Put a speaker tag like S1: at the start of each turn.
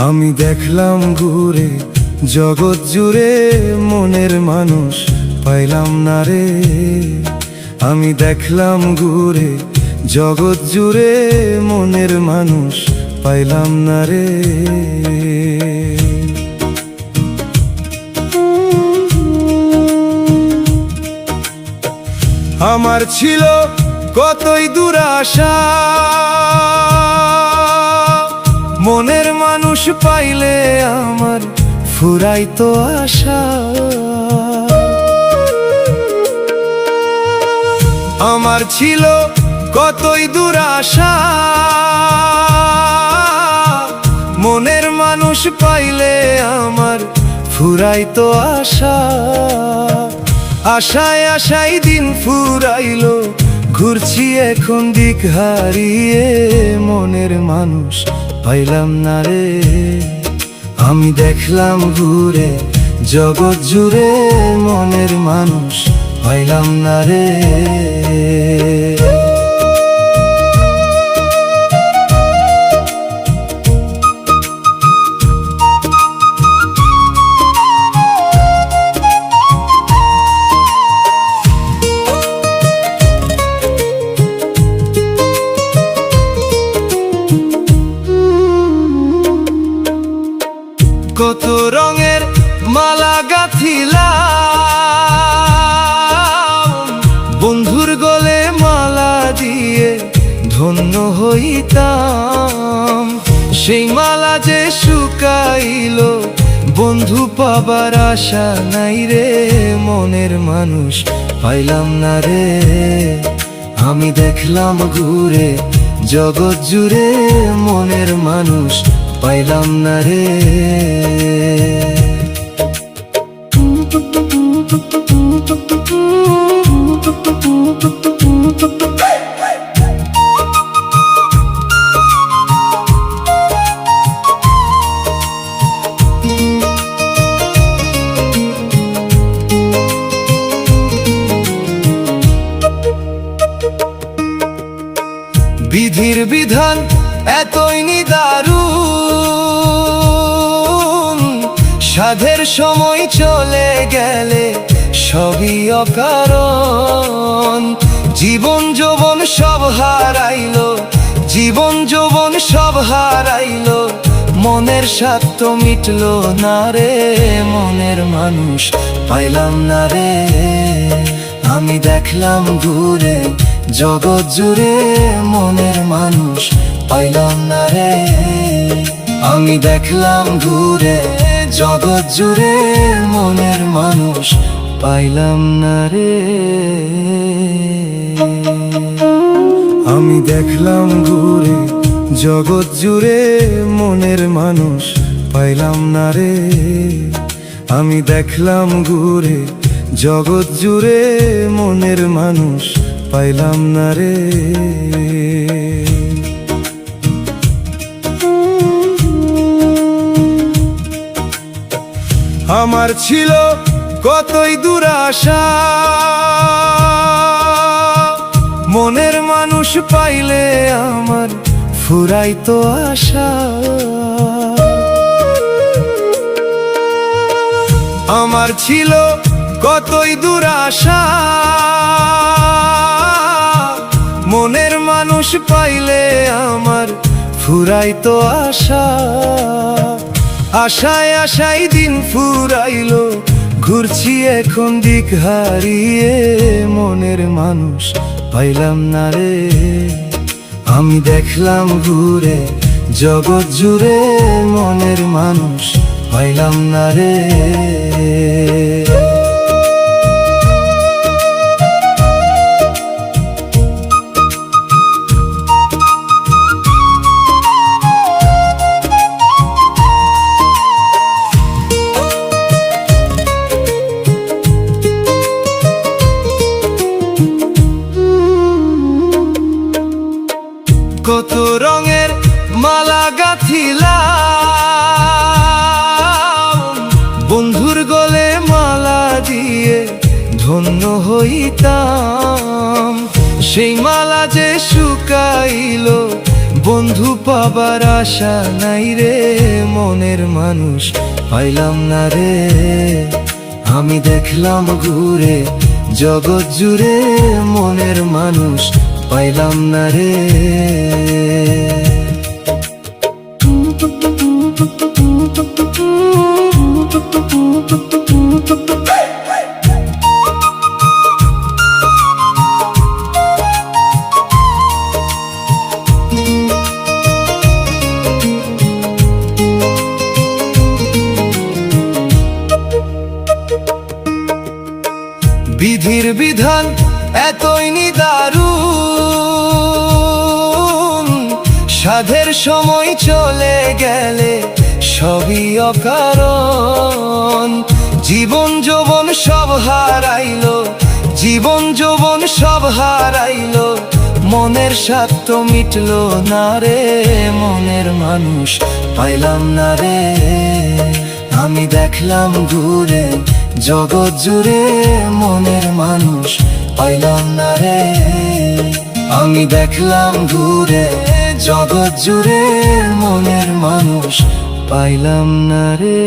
S1: আমি দেখলাম ঘুরে জগৎ জুড়ে, মনের মানুষ পাইলাম না রে। আমি দেখলাম ঘুরে জগৎ জুড়ে, মনের মানুষ পাইলাম না রে। আমার ছিল কতই দুরাশা, মনের মানুষ পাইলে আমার ফুরাইতো আশা। আমার ছিল কতই দুরাশা, মনের মানুষ পাইলে আমার ফুরাইতো আশা। আশায় আশায় দিন ফুরাইলো, ঘুরছি এখন দিক হারিয়ে, মনের মানুষ পাইলাম না রে। আমি দেখলাম ঘুরে জগৎ জুড়ে, মনের মানুষ পাইলাম না রে। কত রঙের মালা গাঁথিলাম, বন্ধুর গলে মালা দিয়ে ধন্য হইতাম। সেই মালা যে শুকাইলো, বন্ধু পাবার আশা নাই রে, মনের মানুষ পাইলাম না রে। আমি দেখলাম ঘুরে জগৎ জুড়ে, মনের মানুষ পাইলাম না রে। বিধির বিধান এতই নিদারুণ, সাধের সময় চলে গেলে সবই অকারণ। জীবন যৌবন সব হারাইলো, জীবন যৌবন সব হারাইলো, মনের স্বাদ তো মিটলো না রে, মনের মানুষ পাইলাম না রে। আমি দেখলাম ঘুরে জগৎ জুড়ে, মনের মানুষ পাইলাম না রে। আমি দেখলাম ঘুরে জগৎ জুড়ে, মনের মানুষ পাইলাম না রে। আমি দেখলাম ঘুরে জগৎ জুড়ে, মনের মানুষ পাইলাম না রে। আমি দেখলাম ঘুরে জগৎ জুড়ে, মনের মানুষ পাইলাম না রে। আমার ছিল কতই দুরাশা, মনের মানুষ পাইলে আমার ফুরাইতো আশা। আমার ছিল কতই দুরাশা, মনের মানুষ পাইলে আমার ফুরাইতো আশা। আশায় আশায় দিন ফুরাইলো, ঘুরছি এখন দিক হারিয়ে, মনের মানুষ পাইলাম না রে। আমি দেখলাম ঘুরে জগৎ জুড়ে, মনের মানুষ পাইলাম না রে। কত রঙের মালা গাঁথিলাম, বন্ধুর গলে মালা দিয়ে ধন্য হইতাম। সেই মালা যে শুকাইলো, বন্ধু পাবার আশা নাই রে, মনের মানুষ পাইলাম না রে। আমি দেখলাম ঘুরে জগৎ জুড়ে, মনের মানুষ পাইলাম না রে। বিধির বিধান এতই নিদারুণ, সাধের সময় চলে গেলে সবই অকারণ। জীবন যৌবন সব হারাইলো, জীবন যৌবন সব হারাইলো, মনের স্বাদ তো মিটলো না রে, মনের মানুষ পাইলাম না রে। আমি দেখলাম ঘুরে জগৎ জুড়ে, মনের মানুষ পাইলাম না রে। আমি দেখলাম ঘুরে জগৎ জুড়ে, মনের মানুষ পাইলাম না রে।